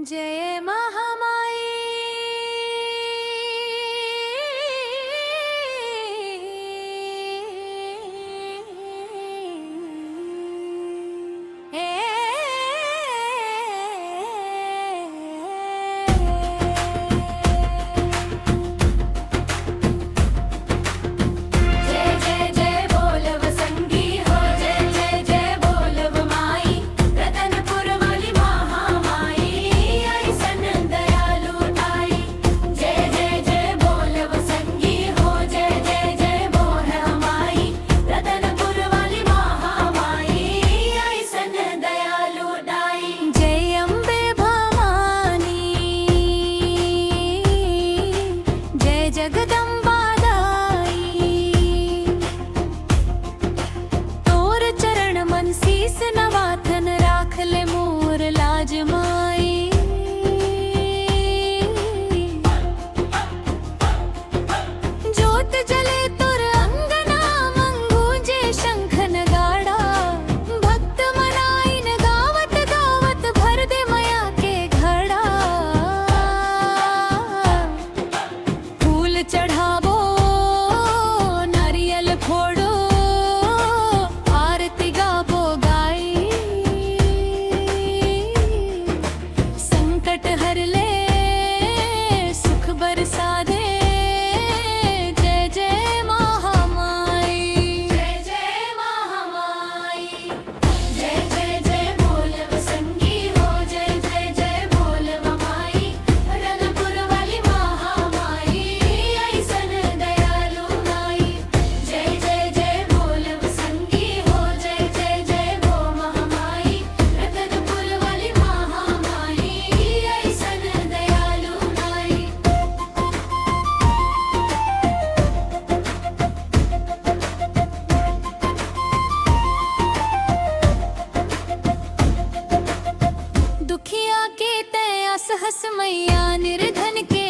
जय महामाई। जगदम्बा दाई तोर चरण मन शीस नवाथन राख ले मोर लाज माई। जोत जले तोर अंगना मंगूंजे शंख नगाड़ा भक्त मनाइन गावत गावत भर दे मया के घड़ा। चढ़ावो नारियल फोड़ो आरती गावो गाई संकट हर ले सुख बरसा दे। जय जय महामाई जय जय महामाई जय जय जय बोल वसंगी हो जय जय जय बोल वमाई रनपुर वाली महामाई दुखिया के तय असहस मैया निर्धन के